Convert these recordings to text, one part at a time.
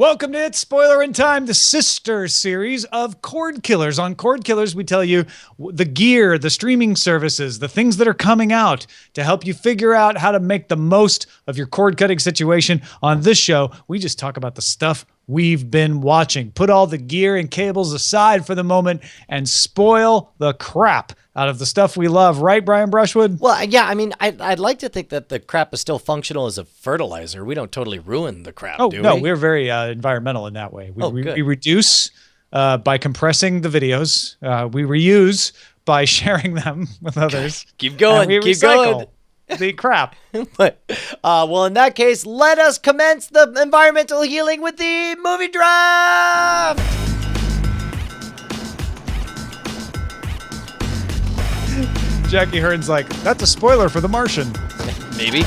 Welcome to It's Spoilerin Time, the sister series of Cordkillers. On Cordkillers, we tell you the gear, the streaming services, the things that are coming out to help you figure out how to make the most of your cord cutting situation. On this show, we just talk about the stuff we've been watching. Put all the gear and cables aside for the moment and spoil the crap out of the stuff we love. Right, Brian Brushwood? Well, yeah, I mean, I'd like to think that the crap is still functional as a fertilizer. We don't totally ruin the crap, do we? No, we're very environmental in that way. We reduce by compressing the videos. We reuse by sharing them with others. Keep going, we keep recycle going. the crap. But, well, in that case, let us commence the environmental healing with the movie draft! Jackie Hearn's like, that's a spoiler for The Martian. Maybe.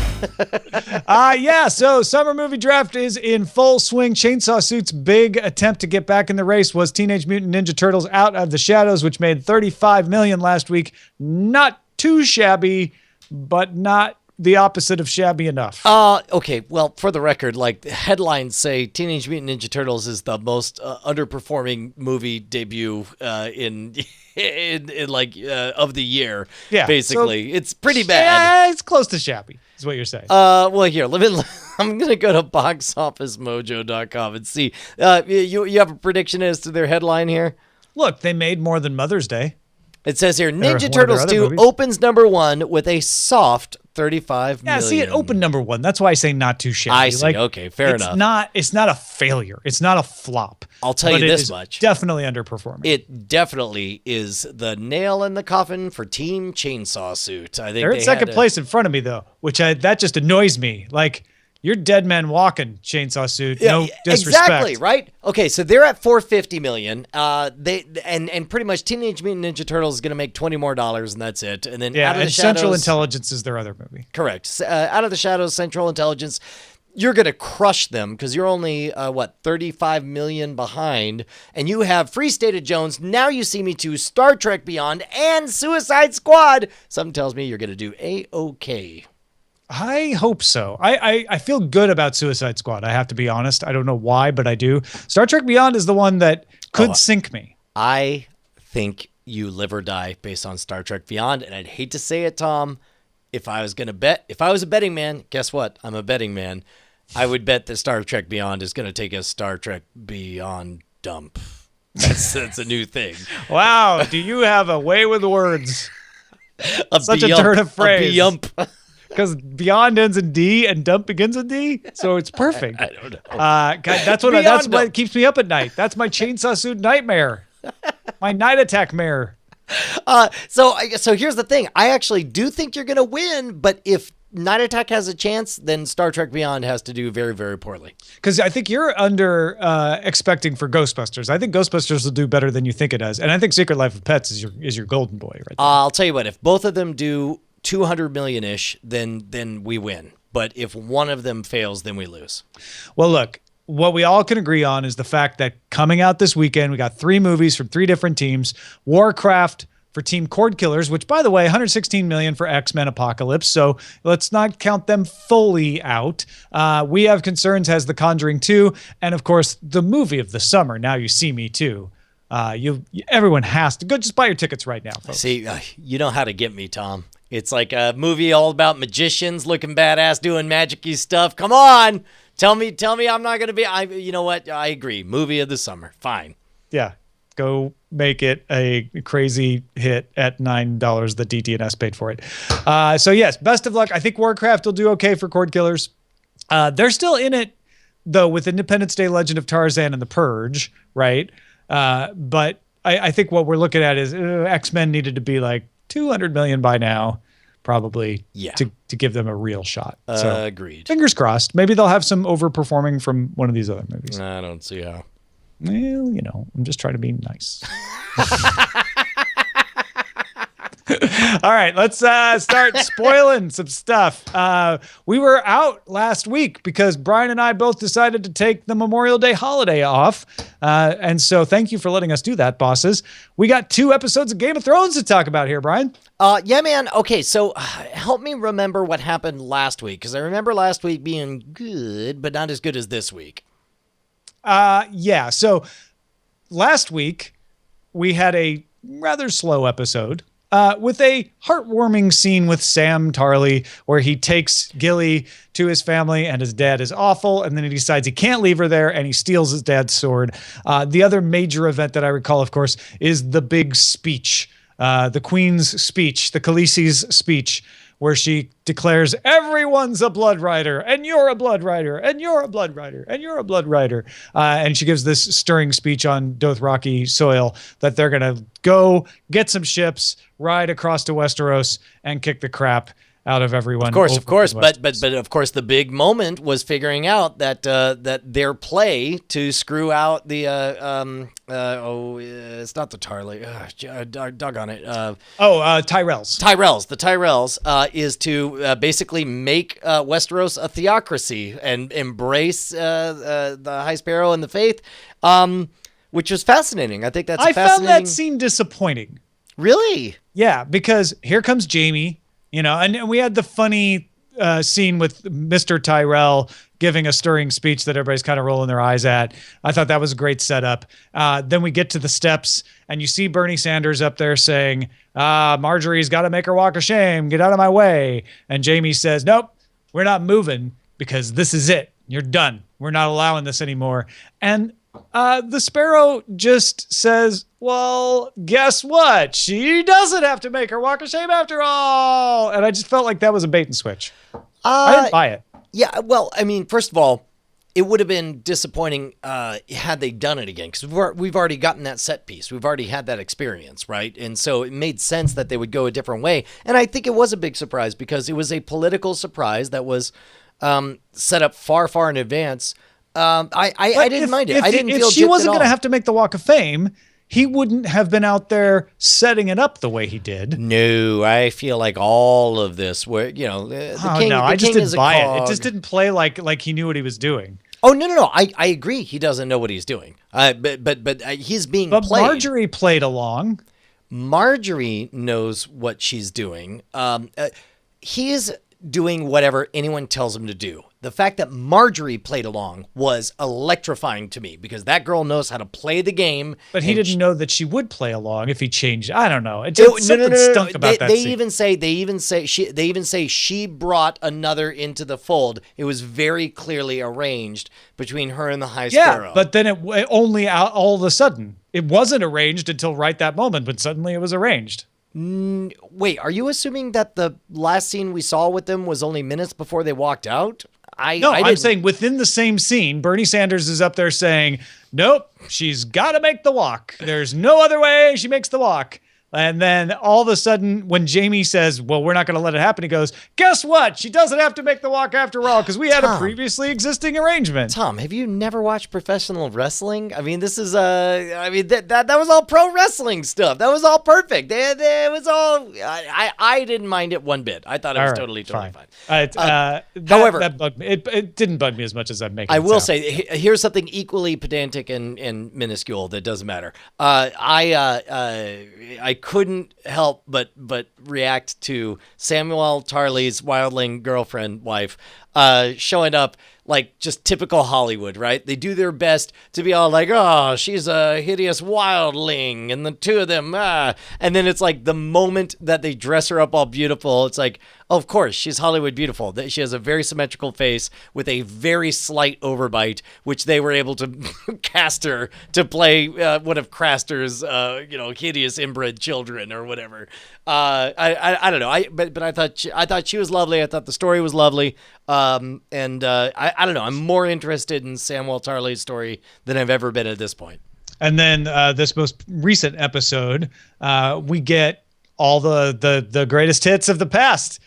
Yeah, so summer movie draft is in full swing. Chainsaw Suit's big attempt to get back in the race was Teenage Mutant Ninja Turtles Out of the Shadows, which made $35 million last week. Not too shabby, but not the opposite of shabby enough. Okay, well, for the record, like, headlines say Teenage Mutant Ninja Turtles is the most underperforming movie debut in of the year. Yeah, basically, so, it's pretty bad. Yeah, it's close to shabby, is what you're saying. Well, here, I'm gonna go to boxofficemojo.com and see. You have a prediction as to their headline here? Look, they made more than Mother's Day. It says here, Ninja Turtles 2 opens number 1 with a soft 35 million. Yeah, see, it opened number 1. That's why I say not too shabby. I see. Okay, fair enough. It's not a failure. It's not a flop. I'll tell you this much. Definitely underperforming. It definitely is the nail in the coffin for Team Chainsaw Suit. I think they're in second place in front of me, though, which that just annoys me. Like, you're dead man walking, Chainsaw Suit. Yeah, no disrespect. Exactly, right? Okay, so they're at $450 million. And pretty much Teenage Mutant Ninja Turtles is going to make $20 more, and that's it. And then Out of the Shadows, Central Intelligence is their other movie. Correct. Out of the Shadows, Central Intelligence, you're going to crush them because you're only, 35 million behind. And you have Free State of Jones, Now You See Me Too, Star Trek Beyond, and Suicide Squad. Something tells me you're going to do A-OK. I hope so. I feel good about Suicide Squad. I have to be honest. I don't know why, but I do. Star Trek Beyond is the one that could sink me. I think you live or die based on Star Trek Beyond. And I'd hate to say it, Tom. If I was a betting man, guess what? I'm a betting man. I would bet that Star Trek Beyond is going to take a Star Trek Beyond dump. That's a new thing. Wow. Do you have a way with words? Such a turn of phrase. A beyump. Because Beyond ends in D and Dump begins with D, so it's perfect. I don't know. God, that's what keeps me up at night. That's my Chainsaw Suit nightmare. My night attack mare. So here's the thing. I actually do think you're going to win, but if Night Attack has a chance, then Star Trek Beyond has to do very, very poorly. Because I think you're expecting for Ghostbusters. I think Ghostbusters will do better than you think it does, and I think Secret Life of Pets is your golden boy right there. I'll tell you what. If both of them do 200 million-ish, then we win. But if one of them fails, then we lose. Well, look, what we all can agree on is the fact that coming out this weekend, we got 3 movies from 3 different teams. Warcraft for Team Cordkillers, which, by the way, $116 million for X-Men Apocalypse, so let's not count them fully out. We Have Concerns has The Conjuring 2, and, of course, the movie of the summer, Now You See Me Too. Everyone has to go. Just buy your tickets right now, folks. See, you know how to get me, Tom. It's like a movie all about magicians looking badass, doing magic-y stuff. Come on. Tell me I'm not going to be... you know what? I agree. Movie of the summer. Fine. Yeah. Go make it a crazy hit at $9 that DT&S paid for it. So, yes, best of luck. I think Warcraft will do okay for Cordkillers. They're still in it, though, with Independence Day, Legend of Tarzan, and The Purge, right? But I think what we're looking at is X-Men needed to be like 200 million by now, probably, to give them a real shot. So, agreed. Fingers crossed. Maybe they'll have some overperforming from one of these other movies. I don't see how. Well, I'm just trying to be nice. All right, let's start spoiling some stuff. We were out last week because Brian and I both decided to take the Memorial Day holiday off. And so thank you for letting us do that, bosses. We got 2 episodes of Game of Thrones to talk about here, Brian. Yeah, man. Okay, so help me remember what happened last week, because I remember last week being good, but not as good as this week. Yeah. So last week we had a rather slow episode with a heartwarming scene with Sam Tarley where he takes Gilly to his family and his dad is awful. And then he decides he can't leave her there and he steals his dad's sword. The other major event that I recall, of course, is the big speech, the Queen's speech, the Khaleesi's speech, where she declares everyone's a blood rider and you're a blood rider and you're a blood rider and you're a blood rider. And she gives this stirring speech on Dothraki soil that they're going to go get some ships, ride across to Westeros and kick the crap out of everyone. Of course. But of course, the big moment was figuring out that that their play to screw out the it's not the Tarley. Doggone it. Tyrells. The Tyrells is to basically make Westeros a theocracy and embrace the High Sparrow and the Faith, which was fascinating. I think that's I fascinating. found that scene disappointing. Really? Yeah, because here comes Jaime. And we had the funny scene with Mr. Tyrell giving a stirring speech that everybody's kind of rolling their eyes at. I thought that was a great setup. Then we get to the steps and you see Bernie Sanders up there saying, Marjorie's got to make her walk of shame. Get out of my way. And Jaime says, nope, we're not moving because this is it. You're done. We're not allowing this anymore. And the Sparrow just says, well, guess what? She doesn't have to make her walk of shame after all. And I just felt like that was a bait and switch. I didn't buy it. Yeah, well, I mean, first of all, it would have been disappointing had they done it again because we've already gotten that set piece. We've already had that experience, right? And so it made sense that they would go a different way. And I think it was a big surprise because it was a political surprise that was set up far, far in advance. I didn't mind it. I didn't feel if she wasn't going to have to make the Walk of Fame, he wouldn't have been out there setting it up the way he did. No, I feel like all of this, where the king. I just didn't buy it. It just didn't. didn't play like he knew what he was doing. Oh no! I agree. He doesn't know what he's doing. But he's being played. But Marjorie played along. Marjorie knows what she's doing. He's doing whatever anyone tells him to do. The fact that Marjorie played along was electrifying to me because that girl knows how to play the game. But he didn't know that she would play along if he changed. I don't know. It just something stunk about that scene. They even say she brought another into the fold. It was very clearly arranged between her and the High Sparrow. Yeah, but then it only all of a sudden it wasn't arranged until right that moment, but suddenly it was arranged. Wait, are you assuming that the last scene we saw with them was only minutes before they walked out? I'm saying within the same scene, Bernie Sanders is up there saying, nope, she's got to make the walk. There's no other way. She makes the walk. And then all of a sudden, when Jaime says, well, we're not going to let it happen, he goes, guess what? She doesn't have to make the walk after all because we had a previously existing arrangement. Tom, have you never watched professional wrestling? I mean, this is, that was all pro wrestling stuff. That was all perfect. It was all, I didn't mind it one bit. I thought it was totally fine. However, that bugged me. It didn't bug me as much as I'm making it I will sound. say, here's something equally pedantic and minuscule that doesn't matter. I couldn't help but react to Samuel Tarley's wildling girlfriend wife showing up like just typical Hollywood, right? They do their best to be all like, oh, she's a hideous wildling, and the two of them, and then it's like the moment that they dress her up all beautiful, it's like, oh, of course, she's Hollywood beautiful. She has a very symmetrical face with a very slight overbite, which they were able to cast her to play one of Craster's, hideous inbred children or whatever. I don't know. But I thought she was lovely. I thought the story was lovely. I don't know. I'm more interested in Samuel Tarley's story than I've ever been at this point. And then this most recent episode, we get all the greatest hits of the past,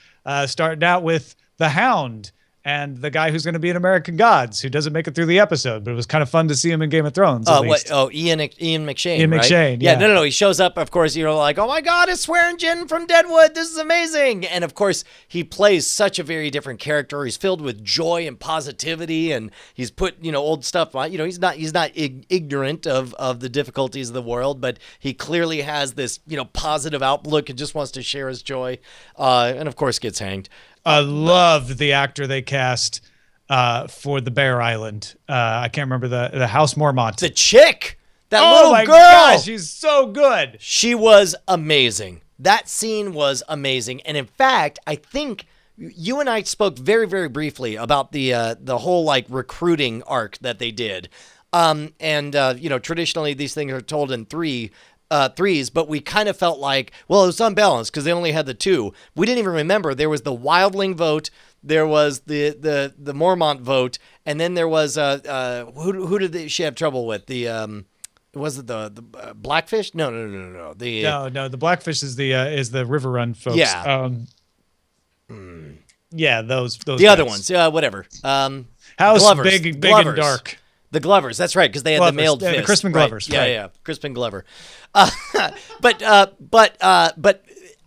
starting out with the Hound and the guy who's going to be in American Gods, who doesn't make it through the episode, but it was kind of fun to see him in Game of Thrones. Ian McShane. Ian right? McShane. Yeah. No. He shows up. Of course, you're like, oh my God, it's Swearingen from Deadwood. This is amazing. And of course, he plays such a very different character. He's filled with joy and positivity, and he's put old stuff on. He's not ignorant of the difficulties of the world, but he clearly has this positive outlook and just wants to share his joy. And of course, gets hanged. I loved the actor they cast for the Bear Island. I can't remember the House Mormont. The chick, that oh little my girl. gosh, she's so good. She was amazing. That scene was amazing. And in fact, I think you and I spoke very, very briefly about the whole like recruiting arc that they did. Traditionally these things are told in threes, but we kind of felt like, well, it was unbalanced because they only had the two. We didn't even remember there was the Wildling vote, there was the Mormont vote, and then there was who did she have trouble with? Was it the Blackfish? No. No. The Blackfish is the River Run folks. Yeah. Yeah, those the guys. other ones. Whatever. House Glovers. big Glovers. and dark. The Glovers, that's right, because they had Glovers. the mailed Yeah, the fist. Crispin Glovers, right. Yeah, Crispin Glover. But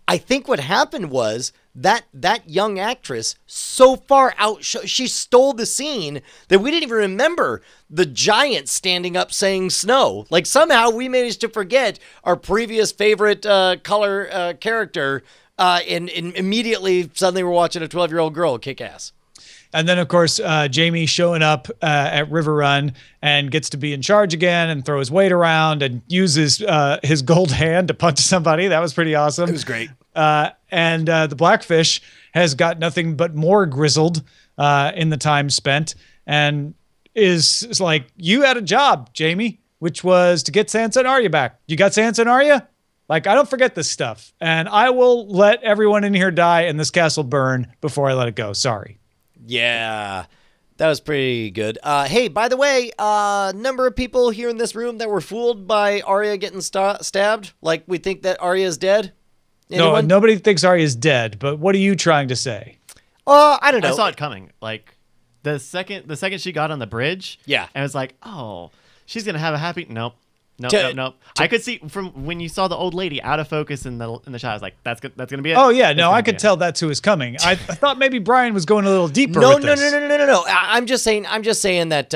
I think what happened was that young actress so far she stole the scene that we didn't even remember the giant standing up saying snow. Like somehow we managed to forget our previous favorite color character, and immediately suddenly we're watching a 12-year-old girl kick ass. And then, of course, Jamie showing up at River Run and gets to be in charge again and throw his weight around and uses his gold hand to punch somebody. That was pretty awesome. It was great. And the Blackfish has got nothing but more grizzled in the time spent and is like, you had a job, Jamie, which was to get Sansa and Arya back. You got Sansa and Arya? Like, I don't forget this stuff. And I will let everyone in here die and this castle burn before I let it go. Sorry. Yeah, that was pretty good. Hey, by the way, number of people here in this room that were fooled by Arya getting stabbed? Like, we think that Arya is dead? Anyone? No, nobody thinks Arya is dead, but what are you trying to say? I don't know. I saw it coming. Like, the second she got on the bridge, yeah, and it was like, oh, she's going to have a happy... Nope. I could see from when you saw the old lady out of focus in the shot. I was like, that's gonna be it. Oh yeah, no, I could tell that's who was coming. I thought maybe Brian was going a little deeper. No. with this. No. I'm just saying that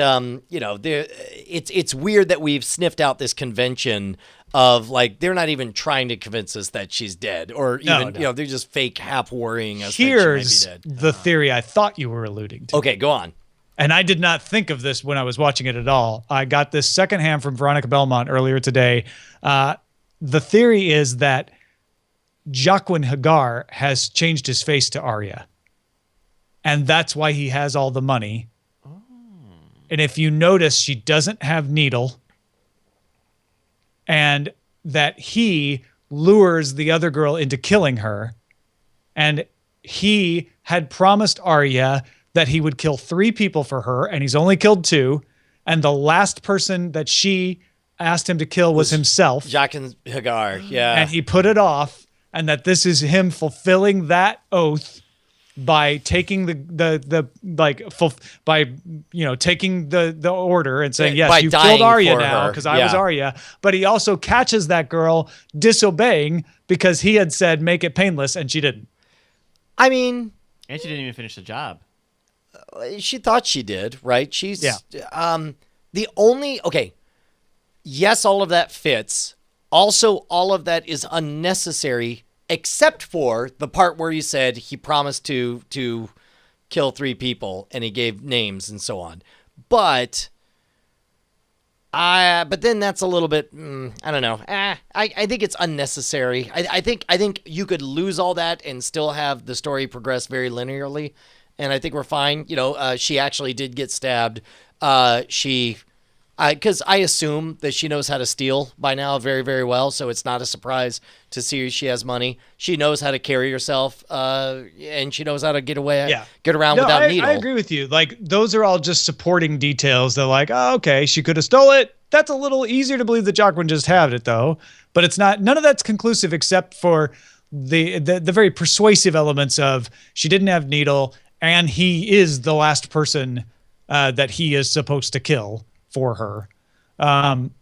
it's weird that we've sniffed out this convention of like they're not even trying to convince us that she's dead, or even they're just fake half worrying us. Here's that she might be dead. the theory I thought you were alluding to. Okay, go on. And I did not think of this when I was watching it at all. I got this secondhand from Veronica Belmont earlier today. The theory is that Jaqen Hagar has changed his face to Arya. And that's why he has all the money. Oh. And if you notice, she doesn't have Needle. And that he lures the other girl into killing her. And he had promised Arya that he would kill 3 people for her, and he's only killed 2. And the last person that she asked him to kill was himself. Jaqen Hagar, yeah. And he put it off, and that this is him fulfilling that oath by taking taking the order and saying, yes, you killed Arya now because I was Arya. But he also catches that girl disobeying because he had said, make it painless, and she didn't. I mean... And she didn't even finish the job. She thought she did, right? The only... Okay. Yes, all of that fits. Also, all of that is unnecessary, except for the part where you said he promised to kill 3 people and he gave names and so on. But then that's a little bit, I don't know. I think it's unnecessary. I think you could lose all that and still have the story progress very linearly. And I think we're fine. She actually did get stabbed. Because I assume that she knows how to steal by now very, very well. So it's not a surprise to see she has money. She knows how to carry herself, and she knows how to get around without Needle. I agree with you. Like, those are all just supporting details. They're like, oh, okay, she could have stole it. That's a little easier to believe that Jaqen just had it, though. But it's not. None of that's conclusive except for the very persuasive elements of she didn't have Needle, and he is the last person that he is supposed to kill for her.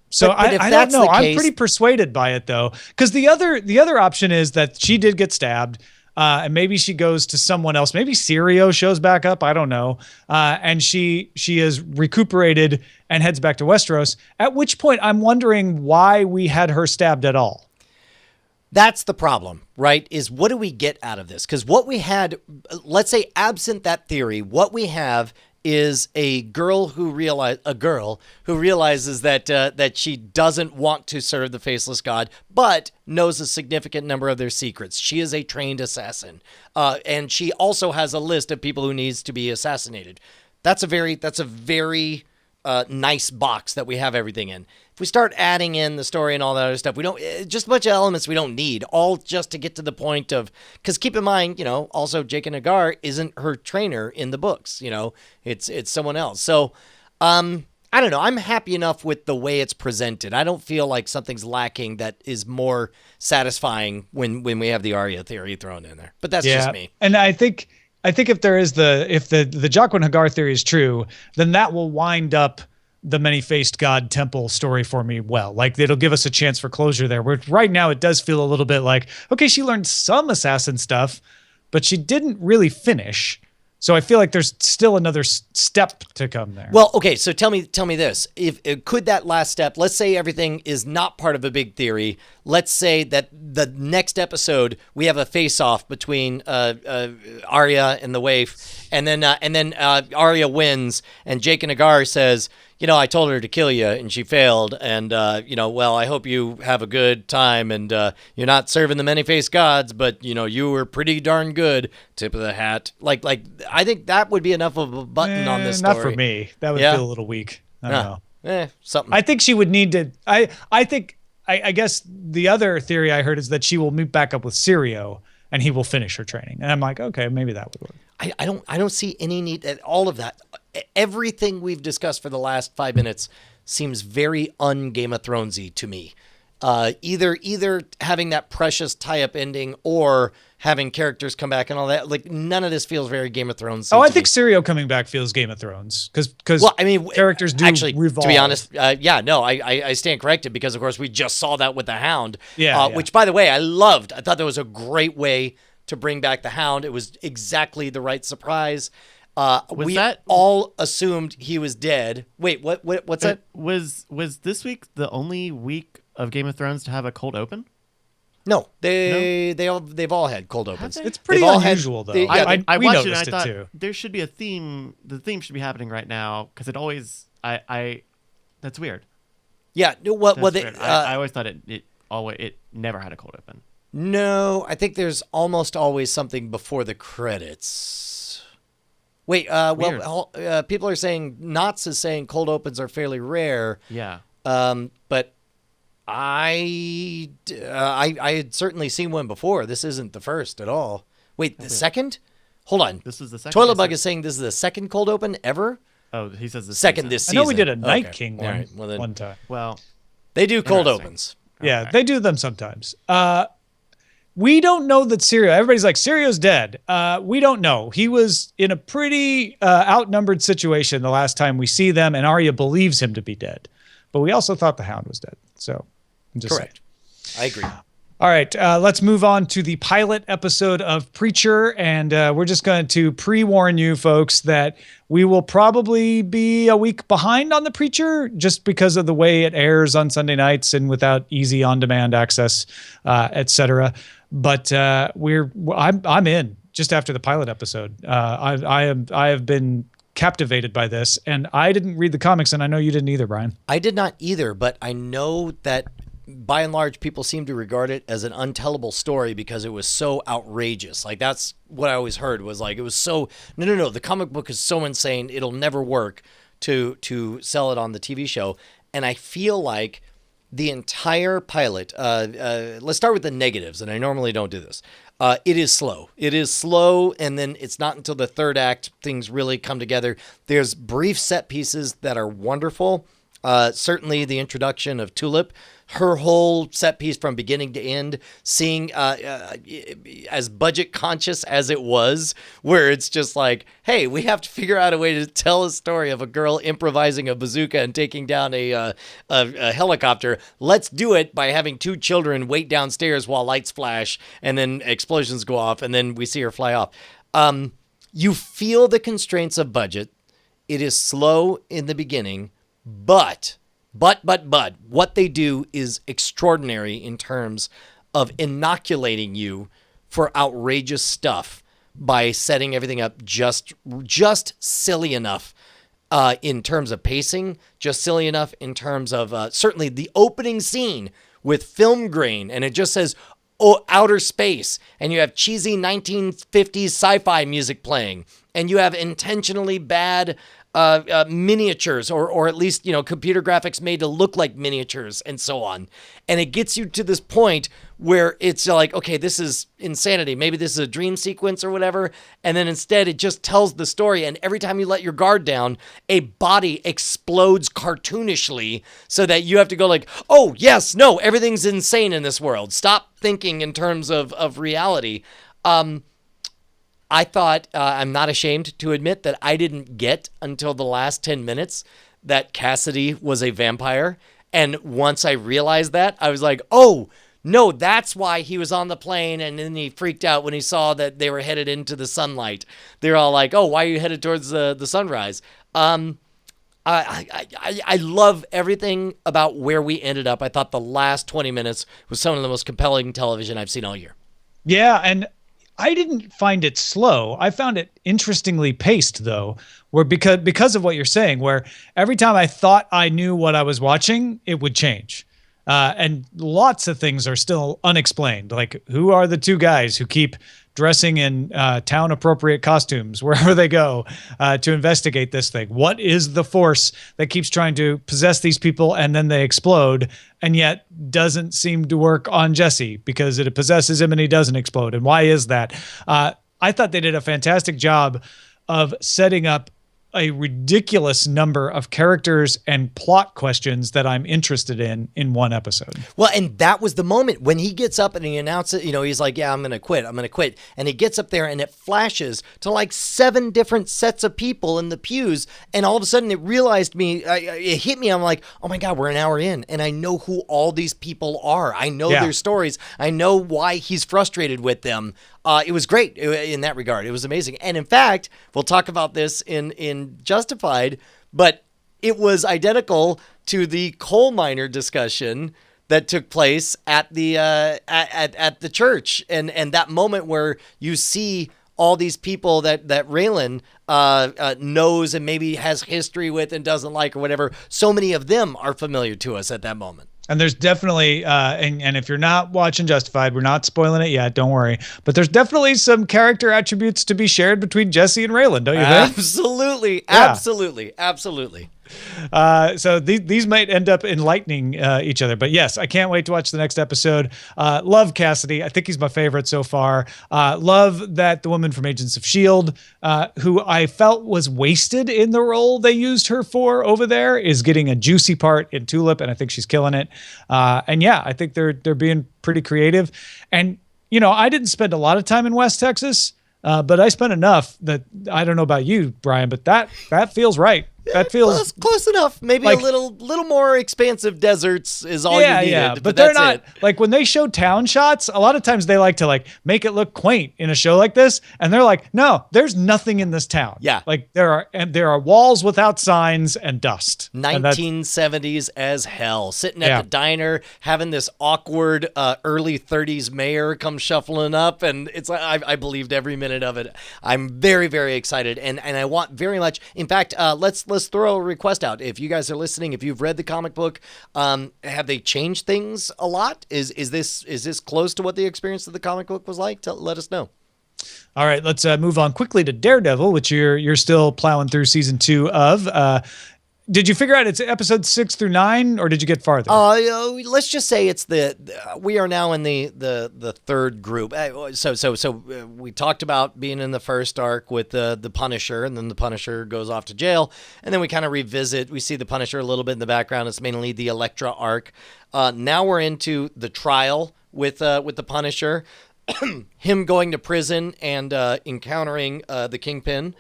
So I don't know. I'm pretty persuaded by it though, because the other option is that she did get stabbed, and maybe she goes to someone else. Maybe Syrio shows back up. I don't know. And she is recuperated and heads back to Westeros. At which point, I'm wondering why we had her stabbed at all. That's the problem, right? Is what do we get out of this? Because what we had, let's say absent that theory, what we have is a girl who realizes that she doesn't want to serve the faceless god, but knows a significant number of their secrets. She is a trained assassin, and she also has a list of people who needs to be assassinated. That's a very nice box that we have everything in. If we start adding in the story and all that other stuff, we don't, just a bunch of elements we don't need, all just to get to the point of, because keep in mind, also Jake and Hagar isn't her trainer in the books, it's someone else. So, I don't know. I'm happy enough with the way it's presented. I don't feel like something's lacking that is more satisfying when we have the Arya theory thrown in there. But that's just me. And I think if there is if the Jaqen Hagar theory is true, then that will wind up the many-faced god temple story for me well. Like, it'll give us a chance for closure there. Where right now it does feel a little bit like, okay, she learned some assassin stuff, but she didn't really finish. So I feel like there's still another step to come there. Well, okay, so tell me this. Could that last step, let's say everything is not part of a big theory. Let's say that the next episode we have a face-off between Arya and the waif, and then Arya wins, and Jake and Hagar says, I told her to kill you, and she failed, and, well, I hope you have a good time, and you're not serving the many-faced gods, but, you were pretty darn good, tip of the hat. Like I think that would be enough of a button on this story. Not for me. That would feel a little weak. I don't know. Something. I think she would need to, I guess the other theory I heard is that she will meet back up with Syrio, and he will finish her training. And I'm like, okay, maybe that would work. I don't see any need at all of that. Everything we've discussed for the last 5 minutes seems very un-Game of Thronesy to me. Either having that precious tie-up ending or having characters come back and all that. Like, none of this feels very Game of Thrones. I think Syrio coming back feels Game of Thrones because characters do actually revolve. To be honest, I stand corrected because of course we just saw that with the Hound. Which, by the way, I loved. I thought that was a great way to bring back the Hound. It was exactly the right surprise. We all assumed he was dead. Wait, what's that? Was this week the only week of Game of Thrones to have a cold open? No, they've all had cold opens. It's pretty unusual though. I we watched noticed it and I thought too. There should be a theme. The theme should be happening right now because it always. That's weird. Yeah. I always thought it never had a cold open. No, I think there's almost always something before the credits. Wait, people are saying, Knots is saying cold opens are fairly rare. Yeah. But I had certainly seen one before. This isn't the first at all. Wait, the second? Hold on. This is the second. Toilet Bug is saying this is the second cold open ever? Oh, he says the second this season. I know we did a Night King one, right. one time. Well, they do cold opens. Yeah, they do them sometimes. We don't know that Syrio. Everybody's like, Syrio's dead. We don't know. He was in a pretty outnumbered situation the last time we see them, and Arya believes him to be dead. But we also thought the Hound was dead. So I'm just correct. Saying. I agree. All right, let's move on to the pilot episode of Preacher, and we're just going to pre-warn you folks that we will probably be a week behind on the Preacher just because of the way it airs on Sunday nights and without easy on-demand access, etc. But I'm in just after the pilot episode. I have been captivated by this, and I didn't read the comics, and I know you didn't either, Brian. I did not either, but I know that by and large, people seem to regard it as an untellable story because it was so outrageous. Like, that's what I always heard was like, it was so, no, the comic book is so insane, it'll never work to sell it on the TV show. And I feel like the entire pilot, let's start with the negatives, and I normally don't do this. It is slow. It is slow, and then it's not until the third act things really come together. There's brief set pieces that are wonderful. Certainly the introduction of Tulip, her whole set piece from beginning to end, seeing as budget conscious as it was, where it's just like, hey, we have to figure out a way to tell a story of a girl improvising a bazooka and taking down a helicopter. Let's do it by having two children wait downstairs while lights flash and then explosions go off and then we see her fly off. You feel the constraints of budget. It is slow in the beginning. But what they do is extraordinary in terms of inoculating you for outrageous stuff by setting everything up just silly enough in terms of pacing, just silly enough in terms of certainly the opening scene with film grain, and it just says outer space, and you have cheesy 1950s sci-fi music playing, and you have intentionally bad miniatures or at least, computer graphics made to look like miniatures and so on. And it gets you to this point where it's like, okay, this is insanity. Maybe this is a dream sequence or whatever. And then instead it just tells the story. And every time you let your guard down, a body explodes cartoonishly so that you have to go like, oh yes, no, everything's insane in this world. Stop thinking in terms of reality. I thought, I'm not ashamed to admit that I didn't get until the last 10 minutes that Cassidy was a vampire. And once I realized that, I was like, oh, no, that's why he was on the plane. And then he freaked out when he saw that they were headed into the sunlight. They're all like, oh, why are you headed towards the sunrise? I love everything about where we ended up. I thought the last 20 minutes was some of the most compelling television I've seen all year. Yeah, and I didn't find it slow. I found it interestingly paced, though, where because of what you're saying, where every time I thought I knew what I was watching, it would change. And lots of things are still unexplained. Like, who are the two guys who keep dressing in town-appropriate costumes wherever they go to investigate this thing? What is the force that keeps trying to possess these people and then they explode and yet doesn't seem to work on Jesse because it possesses him and he doesn't explode? And why is that? I thought they did a fantastic job of setting up a ridiculous number of characters and plot questions that I'm interested in one episode. Well, and that was the moment when he gets up and he announces, he's like, yeah, I'm going to quit. And he gets up there and it flashes to like 7 different sets of people in the pews. And all of a sudden it hit me. I'm like, oh my God, we're an hour in and I know who all these people are. I know their stories. I know why he's frustrated with them. It was great in that regard. It was amazing. And in fact, we'll talk about this in Justified, but it was identical to the coal miner discussion that took place at the at the church. And that moment where you see all these people that Raylan knows and maybe has history with and doesn't like or whatever. So many of them are familiar to us at that moment. And there's definitely, and if you're not watching Justified, we're not spoiling it yet, don't worry. But there's definitely some character attributes to be shared between Jesse and Raylan, don't you think? Absolutely, yeah. absolutely. So these might end up enlightening each other. But yes, I can't wait to watch the next episode. Love Cassidy. I think he's my favorite so far. Love that the woman from Agents of S.H.I.E.L.D., who I felt was wasted in the role they used her for over there, is getting a juicy part in Tulip, and I think she's killing it. And yeah, I think they're being pretty creative. And, I didn't spend a lot of time in West Texas, but I spent enough that I don't know about you, Brian, but that feels right. That feels close enough. Maybe like, a little more expansive deserts is all you needed. Yeah, but they're not like when they show town shots. A lot of times they like to make it look quaint in a show like this, and they're like, no, there's nothing in this town. Yeah, like there are walls without signs and dust. 1970s as hell. Sitting at the diner, having this awkward early 30s mayor come shuffling up, and it's like I believed every minute of it. I'm very, very excited, and I want very much. In fact, let's throw a request out. If you guys are listening, if you've read the comic book, have they changed things a lot? Is this close to what the experience of the comic book was like? Let us know. All right, let's move on quickly to Daredevil, which you're still plowing through season 2 of. Did you figure out it's episodes 6 through 9, or did you get farther? Let's just say it's we are now in the third group. So we talked about being in the first arc with the Punisher, and then the Punisher goes off to jail, and then we kind of revisit. We see the Punisher a little bit in the background. It's mainly the Elektra arc. Now we're into the trial with the Punisher, him going to prison and encountering the Kingpin.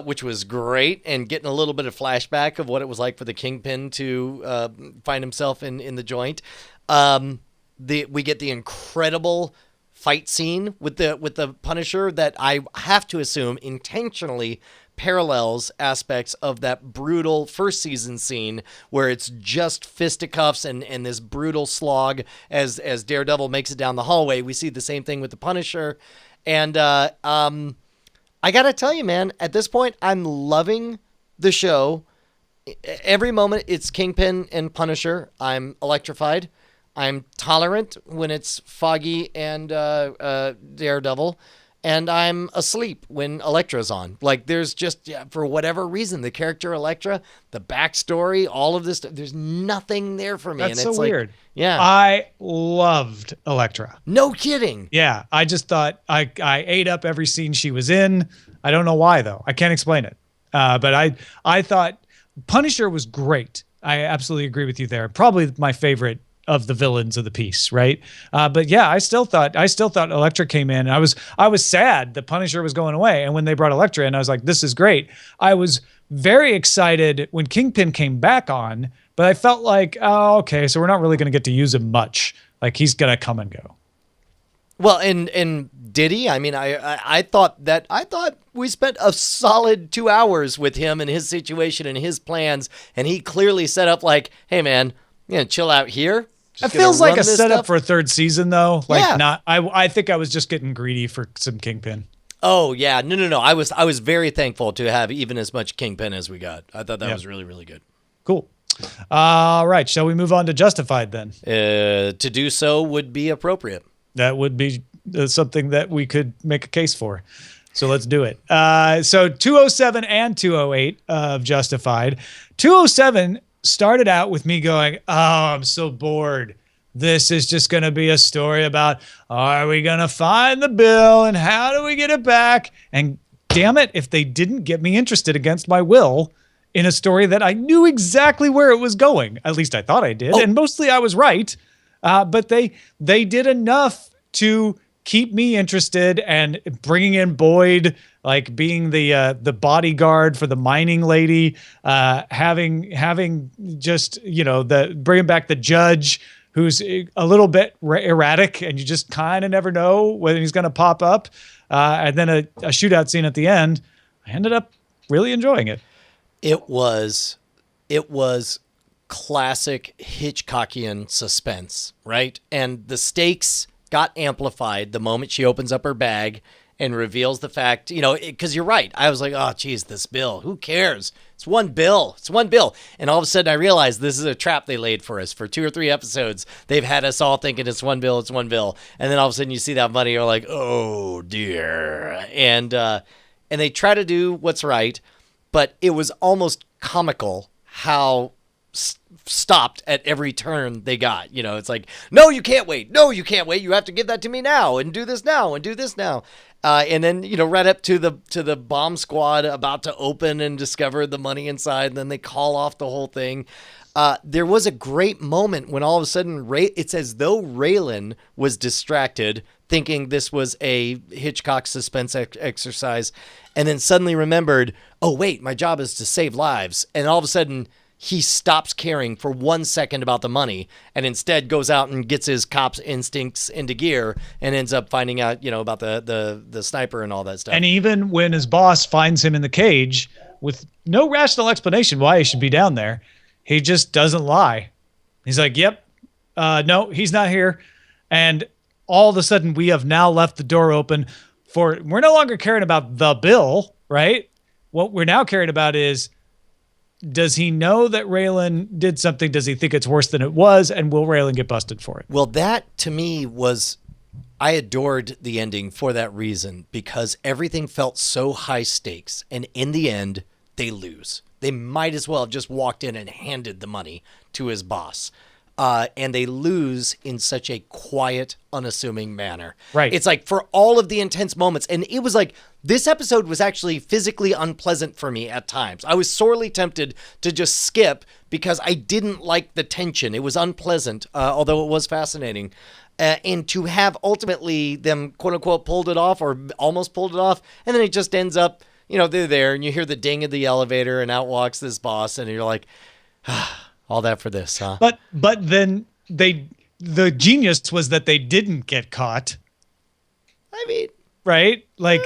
Which was great, and getting a little bit of flashback of what it was like for the Kingpin to find himself in the joint. We get the incredible fight scene with the Punisher that I have to assume intentionally parallels aspects of that brutal first season scene where it's just fisticuffs and this brutal slog as Daredevil makes it down the hallway. We see the same thing with the Punisher. And I got to tell you, man, at this point, I'm loving the show. Every moment it's Kingpin and Punisher, I'm electrified. I'm tolerant when it's Foggy and Daredevil. And I'm asleep when Elektra's on. Like, there's just, for whatever reason, the character Elektra, the backstory, all of this, there's nothing there for me. That's and it's so weird. Yeah. I loved Elektra. No kidding. Yeah. I just thought I ate up every scene she was in. I don't know why, though. I can't explain it. But I thought Punisher was great. I absolutely agree with you there. Probably my favorite of the villains of the piece, right? But yeah, I still thought Elektra came in. I was sad that Punisher was going away, and when they brought Elektra in, I was like, this is great. I was very excited when Kingpin came back on, but I felt like, oh, okay, so we're not really going to get to use him much. Like, he's gonna come and go. Well, and did he? I mean, I thought we spent a solid 2 hours with him and his situation and his plans, and he clearly set up like, hey man, you gonna chill out here. It feels like a setup for a third season, though. Like, yeah. I think I was just getting greedy for some Kingpin. Oh yeah, no. I was very thankful to have even as much Kingpin as we got. I thought that was really, really good. Cool. All right, shall we move on to Justified then? To do so would be appropriate. That would be something that we could make a case for. So let's do it. So 207 and 208 of Justified. 207 started out with me going, oh, I'm so bored. This is just going to be a story about, are we going to find the bill and how do we get it back? And damn it, if they didn't get me interested against my will in a story that I knew exactly where it was going. At least I thought I did. And mostly I was right. But they did enough to keep me interested, and bringing in Boyd, like being the bodyguard for the mining lady, having just, bringing back the judge who's a little bit erratic, and you just kind of never know whether he's going to pop up. And then a shootout scene at the end. I ended up really enjoying it. It was classic Hitchcockian suspense, right? And the stakes got amplified the moment she opens up her bag and reveals the fact, because you're right. I was like, oh, geez, this bill, who cares? It's one bill. And all of a sudden I realized this is a trap they laid for us for 2 or 3 episodes. They've had us all thinking it's one bill. And then all of a sudden you see that money, you're like, oh dear. And they try to do what's right, but it was almost comical how stopped at every turn they got. It's like, no, you can't wait. You have to give that to me now and do this now. And then, right up to the bomb squad about to open and discover the money inside. And then they call off the whole thing. There was a great moment when all of a sudden it's as though Raylan was distracted, thinking this was a Hitchcock suspense exercise, and then suddenly remembered, oh, wait, my job is to save lives. And all of a sudden he stops caring for 1 second about the money and instead goes out and gets his cop's instincts into gear and ends up finding out, about the sniper and all that stuff. And even when his boss finds him in the cage with no rational explanation why he should be down there, he just doesn't lie. He's like, yep, no, he's not here. And all of a sudden we have now left the door open we're no longer caring about the bill, right? What we're now caring about is, does he know that Raylan did something? Does he think it's worse than it was? And will Raylan get busted for it? Well, that to me I adored the ending for that reason, because everything felt so high stakes. And in the end, they lose. They might as well have just walked in and handed the money to his boss. And they lose in such a quiet, unassuming manner. Right. It's like, for all of the intense moments, and it was like, this episode was actually physically unpleasant for me at times. I was sorely tempted to just skip because I didn't like the tension. It was unpleasant, although it was fascinating. And to have ultimately them, quote unquote, pulled it off, or almost pulled it off, and then it just ends up, they're there and you hear the ding of the elevator and out walks this boss, and you're like, all that for this, huh? But then the genius was that they didn't get caught. I mean, right? Like,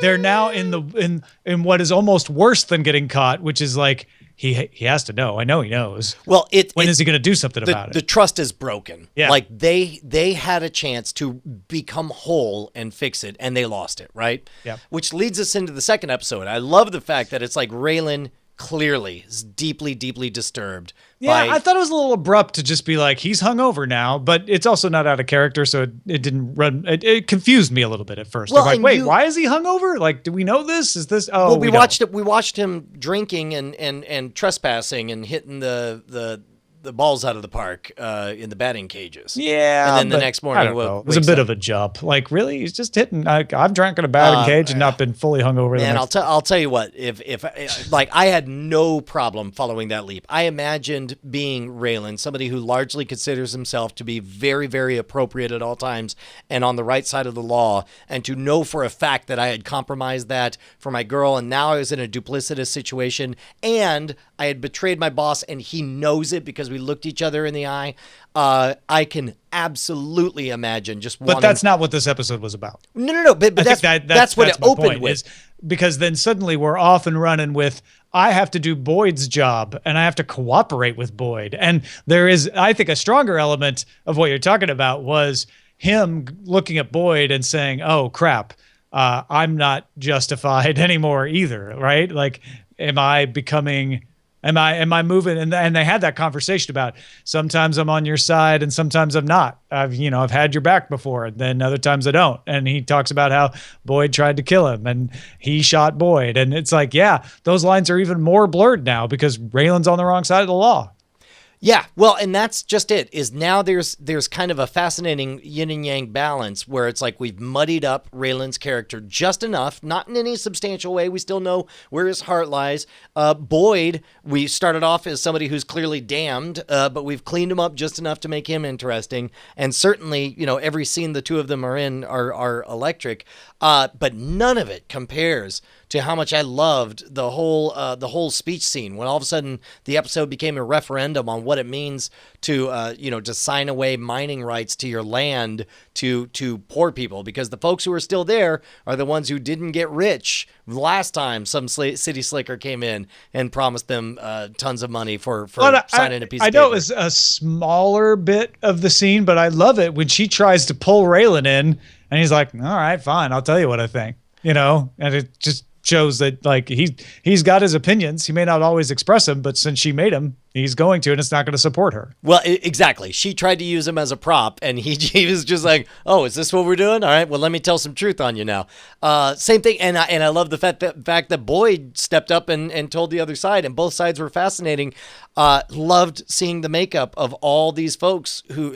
they're now in what is almost worse than getting caught, which is like he has to know. I know he knows. Well, when is he going to do something about it? The trust is broken. Yeah. Like they had a chance to become whole and fix it, and they lost it, right? Yeah. Which leads us into the second episode. I love the fact that it's like Raylan clearly is deeply, deeply disturbed. I thought it was a little abrupt to just be like, he's hungover now, but it's also not out of character, so it didn't run. It confused me a little bit at first. Well, I'm like, wait, why is he hungover? Like, do we know this? Is this? Oh, well, we watched it. We watched him drinking and trespassing and hitting the balls out of the park in the batting cages. Yeah, and then the next morning, it was a bit of a jump. Like, really, he's just hitting. I've drank in a batting cage and not been fully hungover. And I'll tell you what. If like I had no problem following that leap. I imagined being Raylan, somebody who largely considers himself to be very, very appropriate at all times and on the right side of the law, and to know for a fact that I had compromised that for my girl, and now I was in a duplicitous situation, and I had betrayed my boss, and he knows it because we looked each other in the eye. I can absolutely imagine just wanting... But that's not what this episode was about. No. But that's what it opened with. Because then suddenly we're off and running with, I have to do Boyd's job and I have to cooperate with Boyd. And there is, I think, a stronger element of what you're talking about was him looking at Boyd and saying, oh, crap, I'm not justified anymore either, right? Like, am I moving? And they had that conversation about sometimes I'm on your side and sometimes I'm not. I've had your back before, and then other times I don't. And he talks about how Boyd tried to kill him and he shot Boyd. And it's like, yeah, those lines are even more blurred now because Raylan's on the wrong side of the law. Yeah, well, and that's just it, is now there's kind of a fascinating yin and yang balance where it's like we've muddied up Raylan's character just enough, not in any substantial way. We still know where his heart lies. Boyd, we started off as somebody who's clearly damned, but we've cleaned him up just enough to make him interesting. And certainly, every scene the two of them are in are electric, but none of it compares to how much I loved the whole speech scene when all of a sudden the episode became a referendum on what it means to to sign away mining rights to your land to poor people, because the folks who are still there are the ones who didn't get rich last time some city slicker came in and promised them tons of money for signing a piece of paper. I know it was a smaller bit of the scene, but I love it when she tries to pull Raylan in and he's like, all right, fine, I'll tell you what I think, and it just shows that like he's got his opinions. He may not always express them, but since she made him, he's going to, and it's not going to support her. Well, exactly. She tried to use him as a prop, and he was just like, "Oh, is this what we're doing? All right, well, let me tell some truth on you now." Same thing, and I love the fact that Boyd stepped up and told the other side, and both sides were fascinating. Loved seeing the makeup of all these folks who,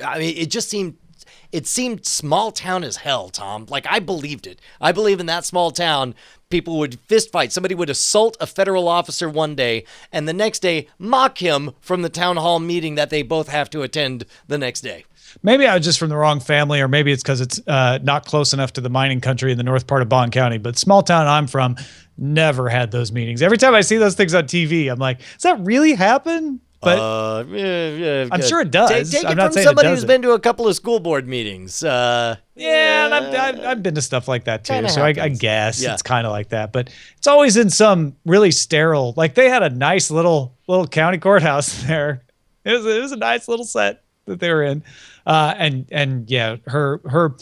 it seemed small town as hell, Tom. Like, I believed it. I believe in that small town, people would fist fight. Somebody would assault a federal officer one day and the next day mock him from the town hall meeting that they both have to attend the next day. Maybe I was just from the wrong family, or maybe it's because it's not close enough to the mining country in the north part of Bond County. But small town I'm from never had those meetings. Every time I see those things on TV, I'm like, does that really happen? But I'm sure it does. Take it from somebody who's been to a couple of school board meetings. And I've been to stuff like that too. So I guess it's kind of like that. But it's always in some really sterile. Like they had a nice little county courthouse there. It was a nice little set that they were in. And yeah, her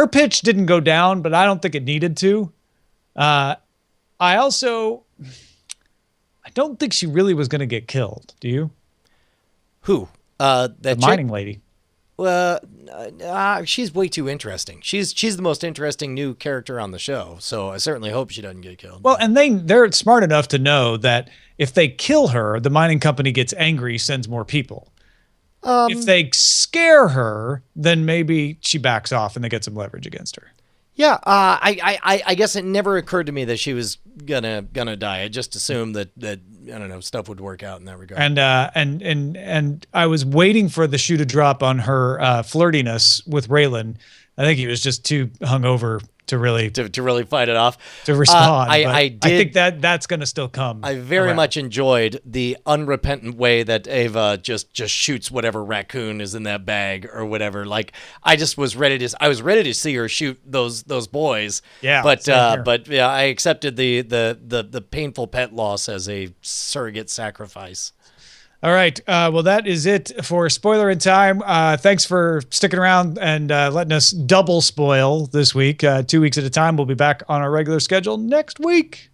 pitch didn't go down, but I don't think it needed to. I don't think she really was going to get killed. Do you? Who? The mining lady. Well, she's way too interesting. She's the most interesting new character on the show. So I certainly hope she doesn't get killed. Well, and they're smart enough to know that if they kill her, the mining company gets angry, sends more people. If they scare her, then maybe she backs off and they get some leverage against her. Yeah, I guess it never occurred to me that she was gonna die. I just assumed that I don't know, stuff would work out in that regard. And I was waiting for the shoe to drop on her flirtiness with Raylan. I think he was just too hungover to really fight it off. To respond. I think that's going to still come. I very much enjoyed the unrepentant way that Ava just shoots whatever raccoon is in that bag or whatever. Like I just was ready to see her shoot those boys. Yeah. But yeah, I accepted the painful pet loss as a surrogate sacrifice. All right. Well, that is it for Spoiler in Time. Thanks for sticking around and letting us double spoil this week. 2 weeks at a time. We'll be back on our regular schedule next week.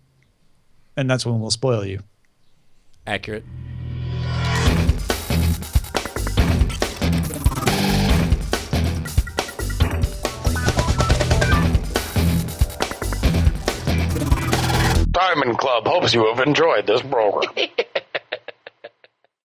And that's when we'll spoil you. Accurate. Diamond Club hopes you have enjoyed this program.